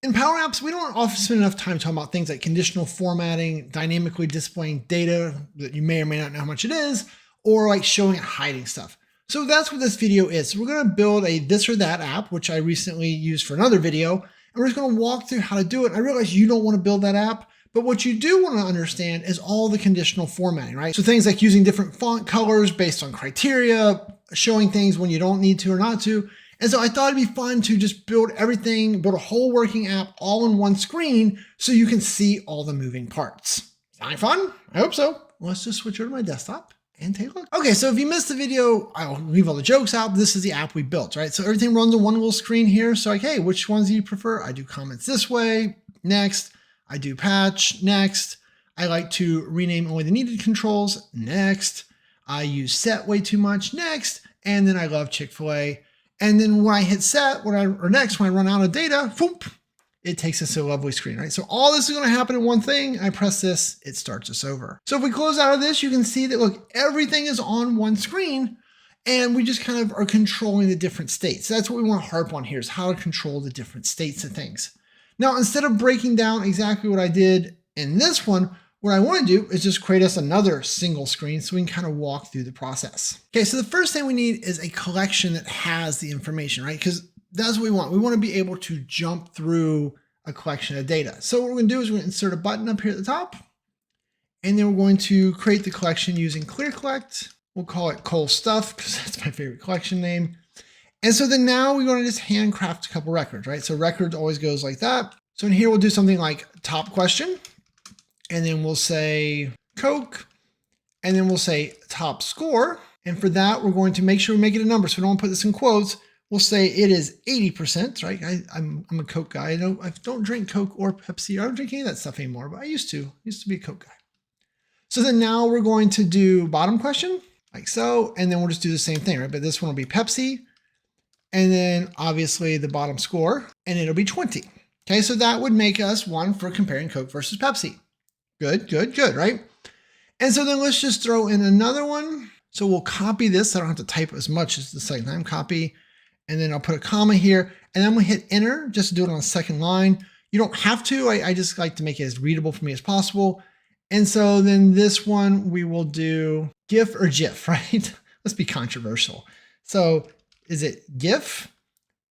in PowerApps, we don't often spend enough time talking about things like conditional formatting, dynamically displaying data that you may or may not know how much it is, or like showing and hiding stuff. So that's what this video is. So we're going to build a this or that app, which I recently used for another video, and we're just going to walk through how to do it. I realize you don't want to build that app, but what you do want to understand is all the conditional formatting, right? So things like using different font colors based on criteria, showing things when you don't need to or not to. And so I thought it'd be fun to just build everything, build a whole working app all in one screen so you can see all the moving parts. Sound fun? I hope so. Let's just switch over to my desktop and take a look. Okay, so if you missed the video, I'll leave all the jokes out. This is the app we built, right? So everything runs on one little screen here. So like, hey, which ones do you prefer? I do comments this way. Next, I do patch. Next, I like to rename only the needed controls. Next, I use set way too much. Next, and then I love Chick-fil-A. And then when I hit set, next, when I run out of data, whoop, it takes us to a lovely screen, right? So all this is going to happen in one thing. I press this, it starts us over. So if we close out of this, you can see that, look, everything is on one screen and we just kind of are controlling the different states. That's what we want to harp on here, is how to control the different states of things. Now, instead of breaking down exactly what I did in this one, what I want to do is just create us another single screen so we can kind of walk through the process. Okay, so the first thing we need is a collection that has the information, right? Because that's what we want. We want to be able to jump through a collection of data. So what we're going to do is we're going to insert a button up here at the top, and then we're going to create the collection using clear collect. We'll call it Cole Stuff because that's my favorite collection name. And so then now we're going to just handcraft a couple records, right? So records always goes like that. So in here, we'll do something like top question. And then we'll say Coke, and then we'll say top score. And for that, we're going to make sure we make it a number. So we don't want to put this in quotes. We'll say it is 80%, right? I'm a Coke guy. I don't drink Coke or Pepsi. I don't drink any of that stuff anymore, but I used to be a Coke guy. So then now we're going to do bottom question like so, and then we'll just do the same thing, right? But this one will be Pepsi, and then obviously the bottom score, and it'll be 20. Okay, so that would make us one for comparing Coke versus Pepsi. Good, good, good, right? And so then let's just throw in another one. So we'll copy this. I don't have to type as much as the second time. Copy, and then I'll put a comma here, and then we'll hit enter just to do it on the second line. You don't have to. I just like to make it as readable for me as possible. And so then this one we will do GIF or GIF, right? Let's be controversial. So is it GIF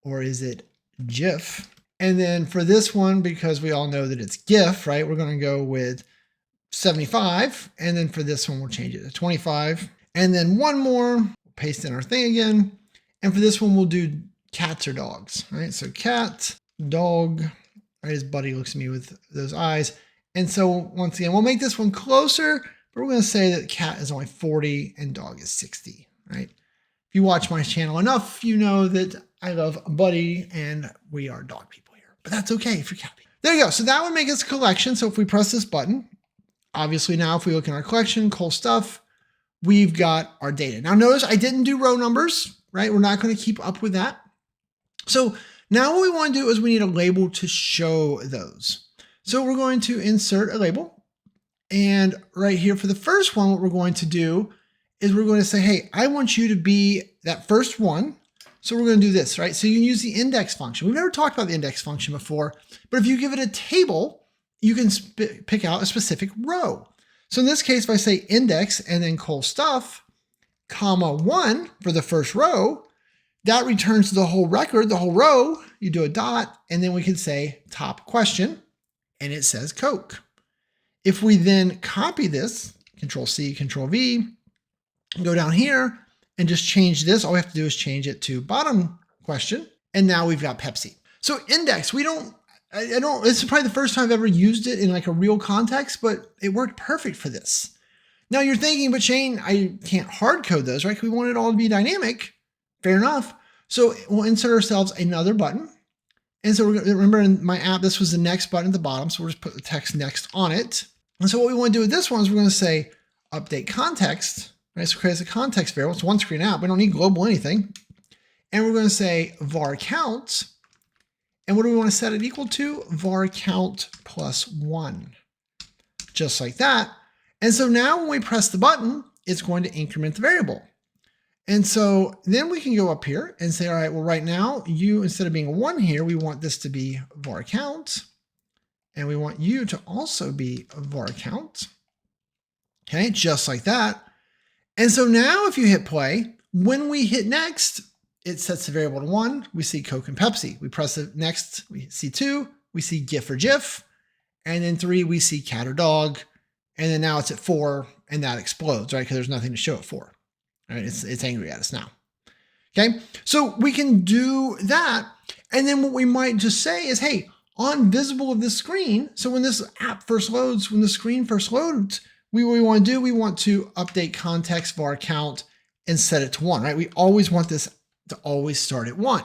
or is it GIF? And then for this one, because we all know that it's GIF, right? We're going to go with 75. And then for this one, we'll change it to 25. And then one more, we'll paste in our thing again. And for this one, we'll do cats or dogs, right? So cat, dog, right? His buddy looks at me with those eyes. And so once again, we'll make this one closer, but we're going to say that cat is only 40 and dog is 60, right? If you watch my channel enough, you know that I love Buddy and we are dog people here, but that's okay if you're cat people. There you go. So that would make us a collection. So if we press this button, obviously now if we look in our collection, Cool Stuff, we've got our data. Now notice I didn't do row numbers, right? We're not going to keep up with that. So now what we want to do is we need a label to show those. So we're going to insert a label. And right here for the first one, what we're going to do is we're going to say, hey, I want you to be that first one. So we're going to do this, right? So you can use the index function. We've never talked about the index function before, but if you give it a table, you can pick out a specific row. So in this case, if I say index and then Cool Stuff, comma 1 for the first row, that returns the whole record, the whole row. You do a dot, and then we can say top question, and it says Coke. If we then copy this, Control C, Control V, go down here and just change this. All we have to do is change it to bottom question. And now we've got Pepsi. So index, I don't, it's probably the first time I've ever used it in like a real context, but it worked perfect for this. Now you're thinking, but Shane, I can't hard code those, right? We want it all to be dynamic. Fair enough. So we'll insert ourselves another button. And so remember in my app, this was the next button at the bottom. So we'll just put the text next on it. And so what we want to do with this one is we're going to say update context, right? So create a context variable. It's one screen app. We don't need global anything. And we're going to say var count. And what do we want to set it equal to? Var count plus 1. Just like that. And so now when we press the button, it's going to increment the variable. And so then we can go up here and say, all right, well, right now, you, instead of being a 1 here, we want this to be var count. And we want you to also be a var count. Okay, just like that. And so now if you hit play, when we hit next, it sets the variable to 1. We see Coke and Pepsi. We press it next, we see 2. We see GIF or GIF. And then 3, we see cat or dog. And then now it's at 4, and that explodes, right? Because there's nothing to show it for. Right? It's angry at us now. Okay, so we can do that. And then what we might just say is, hey, on visible of this screen, so when this app first loads, when the screen first loads, what we want to do, we want to update context var count and set it to 1, right? We always want this to always start at 1.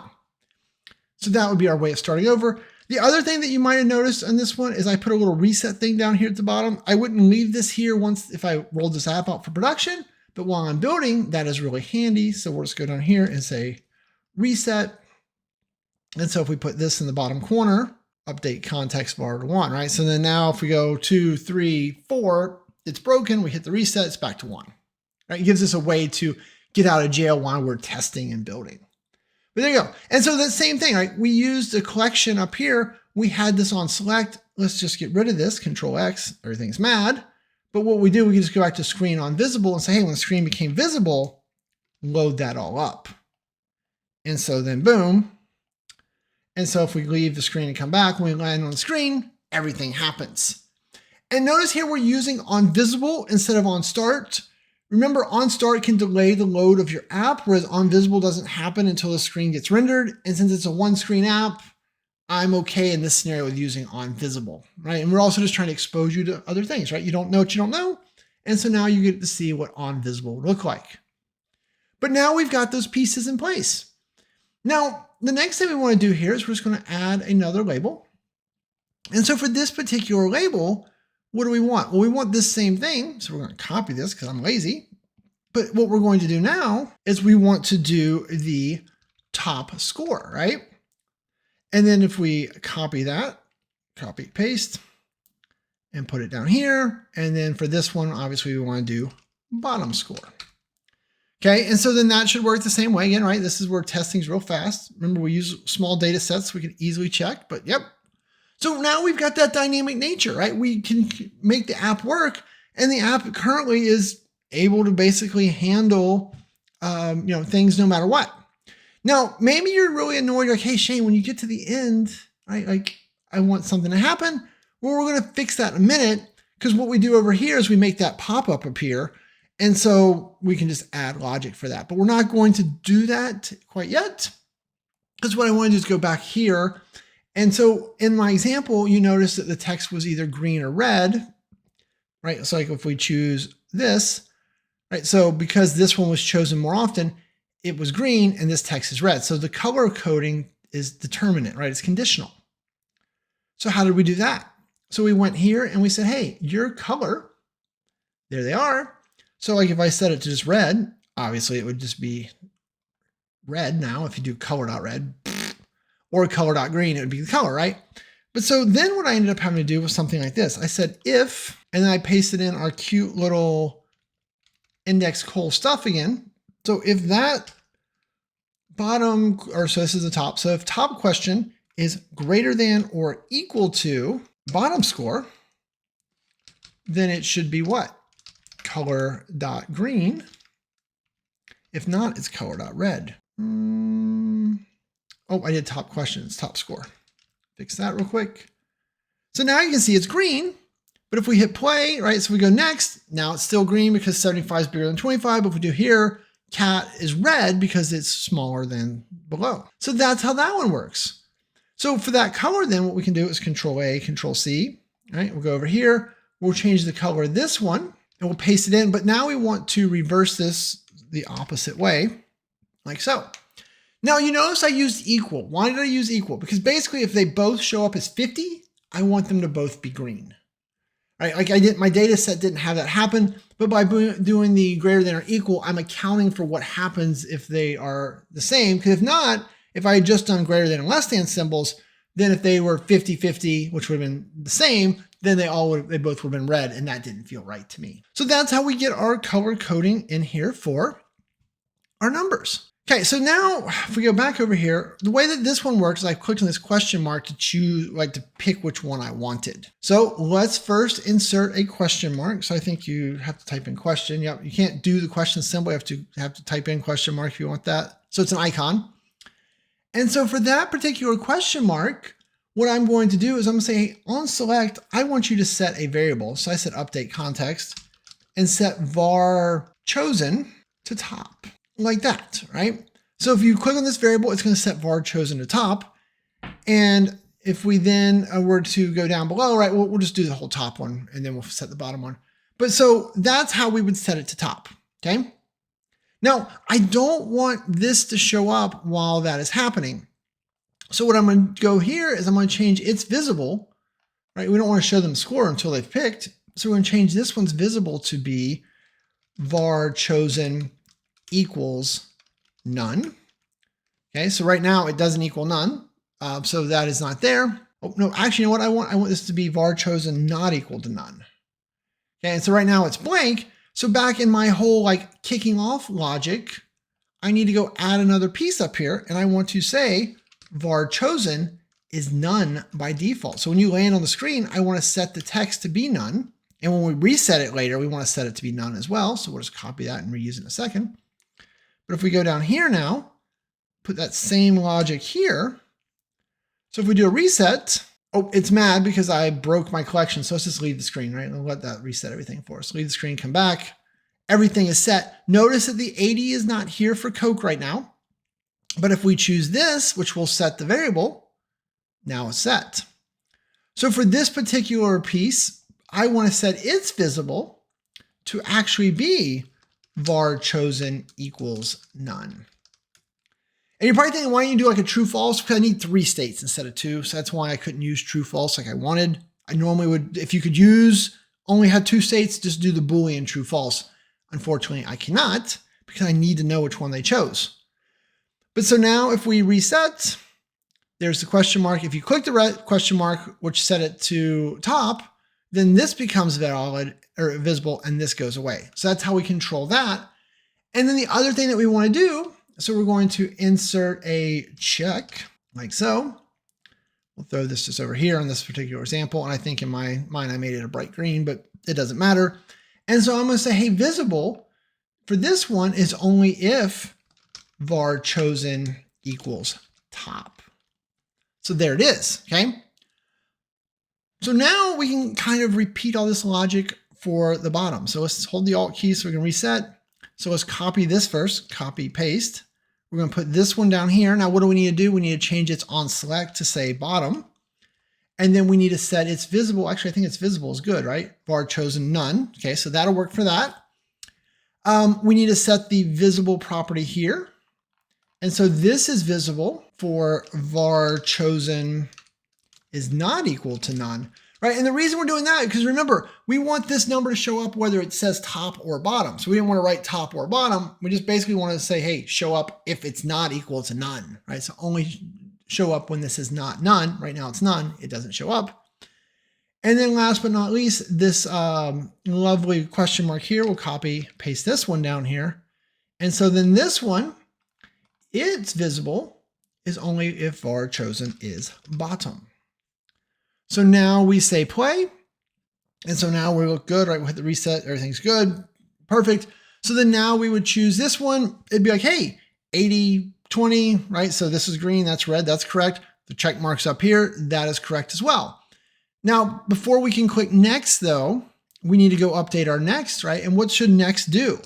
So that would be our way of starting over. The other thing that you might have noticed on this one is I put a little reset thing down here at the bottom. I wouldn't leave this here once if I rolled this app out for production, but while I'm building, that is really handy. So we'll just go down here and say reset. And so if we put this in the bottom corner, update context var to 1, right? So then now if we go 2, 3, 4, it's broken. We hit the reset, it's back to 1. Right? It gives us a way to get out of jail while we're testing and building. But there you go. And so the same thing, right? We used a collection up here. We had this on select. Let's just get rid of this, Control X, everything's mad. But what we do, we can just go back to screen on visible and say, hey, when the screen became visible, load that all up. And so then boom. And so if we leave the screen and come back, when we land on the screen, everything happens. And notice here we're using OnVisible instead of OnStart. Remember, OnStart can delay the load of your app, whereas OnVisible doesn't happen until the screen gets rendered. And since it's a one-screen app, I'm okay in this scenario with using OnVisible, right? And we're also just trying to expose you to other things, right? You don't know what you don't know. And so now you get to see what OnVisible would look like. But now we've got those pieces in place. Now, the next thing we want to do here is we're just going to add another label. And so for this particular label, what do we want? Well, we want this same thing. So we're going to copy this because I'm lazy. But what we're going to do now is we want to do the top score, right? And then if we copy that, copy, paste, and put it down here. And then for this one, obviously we want to do bottom score. Okay, and so then that should work the same way again, right? This is where testing's real fast. Remember, we use small data sets, so we can easily check, but yep. So now we've got that dynamic nature, right? We can make the app work, and the app currently is able to basically handle things no matter what. Now, maybe you're really annoyed, like, hey, Shane, when you get to the end, right, like, I want something to happen. Well, we're going to fix that in a minute, because what we do over here is we make that pop-up appear, and so we can just add logic for that. But we're not going to do that quite yet, because what I want to do is go back here. And so in my example, you notice that the text was either green or red, right? So like if we choose this, right? So because this one was chosen more often, it was green and this text is red. So the color coding is determinate, right? It's conditional. So how did we do that? So we went here and we said, hey, your color, there they are. So like if I set it to just red, obviously it would just be red now. If you do color.red or color.green, it would be the color, right? But so then what I ended up having to do was something like this. I said if, and then I pasted in our cute little index col stuff again. So if that bottom, or so this is the top. So if top question is greater than or equal to bottom score, then it should be what? Color.green. If not, it's color.red. Oh, I did top question, it's top score. Fix that real quick. So now you can see it's green, but if we hit play, right, so we go next, now it's still green because 75 is bigger than 25, but if we do here, cat is red because it's smaller than below. So that's how that one works. So for that color then, what we can do is Control A, Control C, right? We'll go over here, we'll change the color of this one, and we'll paste it in, but now we want to reverse this the opposite way, like so. Now you notice I used equal. Why did I use equal? Because basically if they both show up as 50, I want them to both be green. Right? Like my data set didn't have that happen, but by doing the greater than or equal, I'm accounting for what happens if they are the same. Because if not, if I had just done greater than and less than symbols, then if they were 50-50, which would have been the same, then they both would have been red, and that didn't feel right to me. So that's how we get our color coding in here for our numbers. Okay, so now if we go back over here, the way that this one works is I clicked on this question mark to choose, like to pick which one I wanted. So let's first insert a question mark. So I think you have to type in question. Yep, you can't do the question symbol. You have to type in question mark if you want that. So it's an icon. And so for that particular question mark, what I'm going to do is I'm going to say, hey, on select, I want you to set a variable. So I said update context and set var chosen to top. Like that, right? So if you click on this variable, it's going to set var chosen to top. And if we then were to go down below, right, we'll just do the whole top one and then we'll set the bottom one. But so that's how we would set it to top, okay? Now, I don't want this to show up while that is happening. So what I'm going to go here is I'm going to change its visible, right? We don't want to show them the score until they've picked. So we're going to change this one's visible to be var chosen equals none. Okay, so right now it doesn't equal none. So that is not there. Oh, no, actually, you know what I want? I want this to be var chosen not equal to none. Okay, and so right now it's blank. So back in my whole like kicking off logic, I need to go add another piece up here. And I want to say var chosen is none by default. So when you land on the screen, I want to set the text to be none. And when we reset it later, we want to set it to be none as well. So we'll just copy that and reuse it in a second. But if we go down here now, put that same logic here. So if we do a reset, oh, it's mad because I broke my collection. So let's just leave the screen, right? And I'll let that reset everything for us. Leave the screen, come back. Everything is set. Notice that the 80 is not here for Coke right now. But if we choose this, which will set the variable, now it's set. So for this particular piece, I want to set its visible to actually be var chosen equals none. And you're probably thinking, why don't you do like a true false? Because I need 3 states instead of 2. So that's why I couldn't use true false like I wanted. I normally would, if you could use, only had 2 states, just do the Boolean true false. Unfortunately, I cannot because I need to know which one they chose. But so now if we reset, there's the question mark. If you click the question mark, which set it to top, then this becomes valid or visible and this goes away. So that's how we control that. And then the other thing that we want to do, so we're going to insert a check like so. We'll throw this just over here on this particular example. And I think in my mind, I made it a bright green, but it doesn't matter. And so I'm going to say, hey, visible for this one is only if var chosen equals top. So there it is, okay? So now we can kind of repeat all this logic for the bottom. So let's hold the Alt key so we can reset. So let's copy this first, copy, paste. We're going to put this one down here. Now, what do we need to do? We need to change its on select to say bottom. And then we need to set its visible. Actually, I think its visible is good, right? Var chosen none. Okay, so that'll work for that. We need to set the visible property here. And so this is visible for var chosen is not equal to none, right? And the reason we're doing that, because remember, we want this number to show up whether it says top or bottom. So we didn't want to write top or bottom. We just basically want to say, hey, show up if it's not equal to none, right? So only show up when this is not none. Right now it's none. It doesn't show up. And then last but not least, this lovely question mark here, we'll copy, paste this one down here. And so then this one, it's visible is only if var chosen is bottom. So now we say play. And so now we look good, right? We hit the reset, everything's good, perfect. So then now we would choose this one. It'd be like, hey, 80, 20, right? So this is green, that's red, that's correct. The check mark's up here, that is correct as well. Now, before we can click next though, we need to go update our next, right? And what should next do?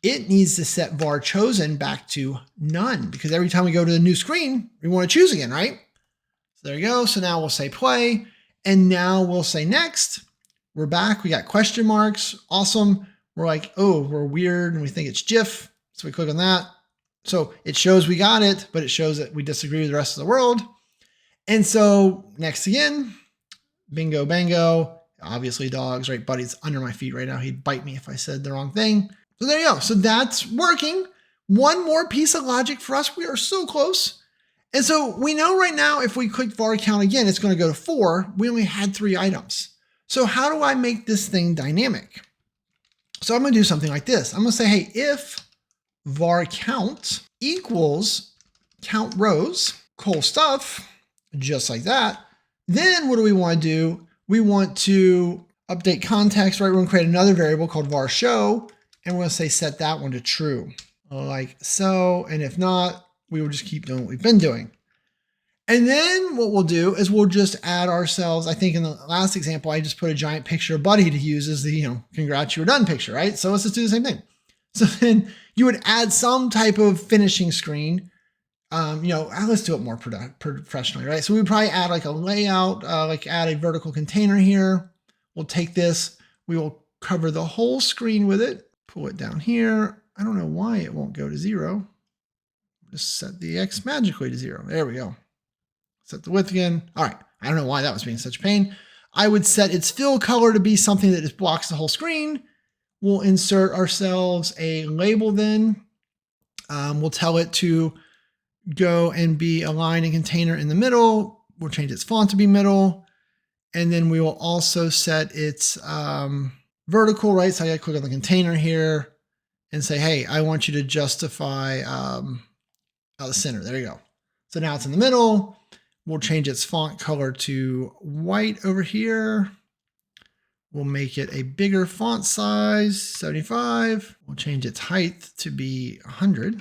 It needs to set var chosen back to none because every time we go to the new screen, we want to choose again, right? So there you go. So now we'll say play and now we'll say next. We're back. We got question marks. Awesome. We're like, oh, we're weird and we think it's GIF. So we click on that. So it shows we got it, but it shows that we disagree with the rest of the world. And so next again, bingo, bango, obviously dogs, right? Buddy's under my feet right now. He'd bite me if I said the wrong thing. So there you go. So that's working. One more piece of logic for us. We are so close. And so we know right now, if we click var count again, it's going to go to 4. We only had 3 items. So how do I make this thing dynamic? So I'm going to do something like this. I'm going to say, hey, if var count equals count rows, cool stuff, just like that. Then what do we want to do? We want to update context, right? We're going to create another variable called var show, and we're going to say set that one to true, like so. And if not, we will just keep doing what we've been doing. And then what we'll do is we'll just add ourselves, I think in the last example, I just put a giant picture of Buddy to use as the, congrats, you were done picture, right? So let's just do the same thing. So then you would add some type of finishing screen. Let's do it more professionally, right? So we would probably add like a layout, like add a vertical container here. We'll take this, we will cover the whole screen with it, pull it down here. I don't know why it won't go to 0. Just set the X magically to 0. There we go. Set the width again. All right. I don't know why that was being such a pain. I would set its fill color to be something that just blocks the whole screen. We'll insert ourselves a label then. We'll tell it to go and be a line and container in the middle. We'll change its font to be middle. And then we will also set its vertical, right? So I got to click on the container here and say, hey, I want you to justify the center. There you go. So now it's in the middle. We'll change its font color to white over here. We'll make it a bigger font size, 75. We'll change its height to be 100.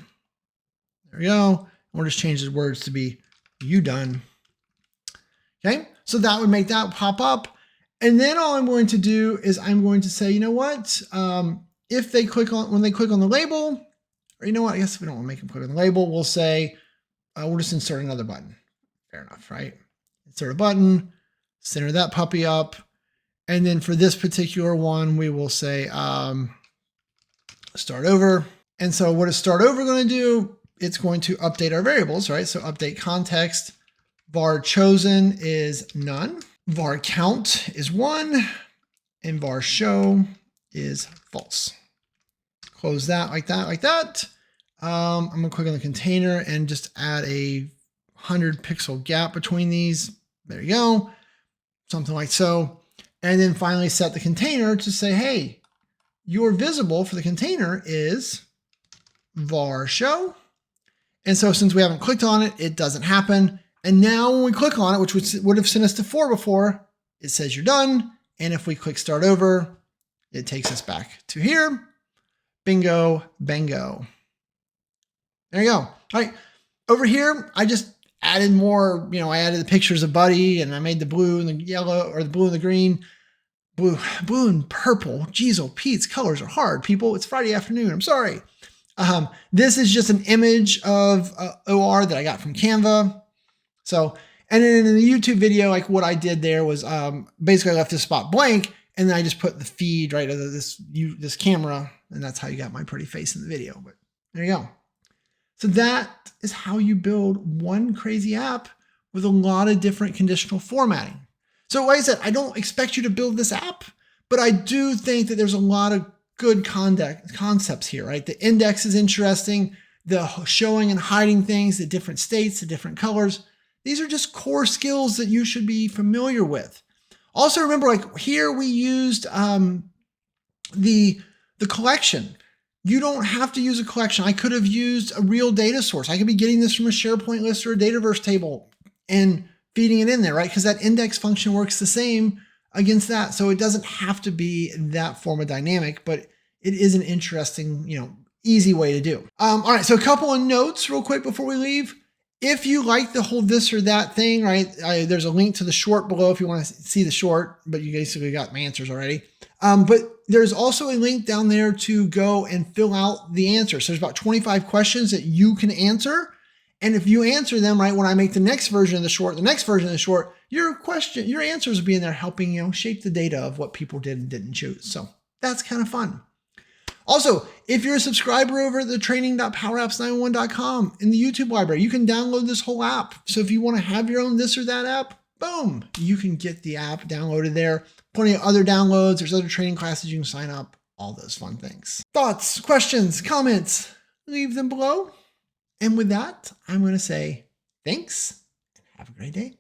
There we go. We'll just change the words to be you done. Okay, so that would make that pop up. And then all I'm going to do is I'm going to say, you know what? If they when they click on the label, or you know what? I guess if we don't want to make them click on the label, we'll say, we'll just insert another button. Fair enough, right? Insert a button, center that puppy up. And then for this particular one, we will say start over. And so what is start over going to do? It's going to update our variables, right? So update context, var chosen is none, var count is 1, and var show is false. Close that like that, like that. I'm going to click on the container and just add a 100 pixel gap between these. There you go. Something like so. And then finally set the container to say, hey, your visible for the container is var show. And so since we haven't clicked on it, it doesn't happen. And now when we click on it, which would have sent us to 4 before, it says you're done. And if we click start over, it takes us back to here. Bingo, bango. There you go. All right. Over here, I just added more, I added the pictures of Buddy and I made the blue and the yellow, or the blue and the green. Blue and purple. Geez, oh Pete's colors are hard, people. It's Friday afternoon. I'm sorry. This is just an image of OR that I got from Canva. So, and then in the YouTube video, like what I did there was basically I left this spot blank and then I just put the feed right of this camera, and that's how you got my pretty face in the video. But there you go. So that is how you build one crazy app with a lot of different conditional formatting. So like I said, I don't expect you to build this app, but I do think that there's a lot of good concepts here, right? The index is interesting, the showing and hiding things, the different states, the different colors. These are just core skills that you should be familiar with. Also remember, like here we used the collection. You don't have to use a collection. I could have used a real data source. I could be getting this from a SharePoint list or a Dataverse table and feeding it in there, right? Because that index function works the same against that. So it doesn't have to be that form of dynamic, but it is an interesting, easy way to do. All right, so a couple of notes real quick before we leave. If you like the whole this or that thing, right? There's a link to the short below if you want to see the short, but you basically got my answers already. But there's also a link down there to go and fill out the answers. So there's about 25 questions that you can answer. And if you answer them right, when I make the next version of the short, your answers will be in there helping, shape the data of what people did and didn't choose. So that's kind of fun. Also, if you're a subscriber over at the training.poweraapps911.com in the YouTube library, you can download this whole app. So if you want to have your own this or that app, boom, you can get the app downloaded there. Plenty of other downloads. There's other training classes you can sign up, all those fun things. Thoughts, questions, comments, leave them below. And with that, I'm going to say thanks and have a great day.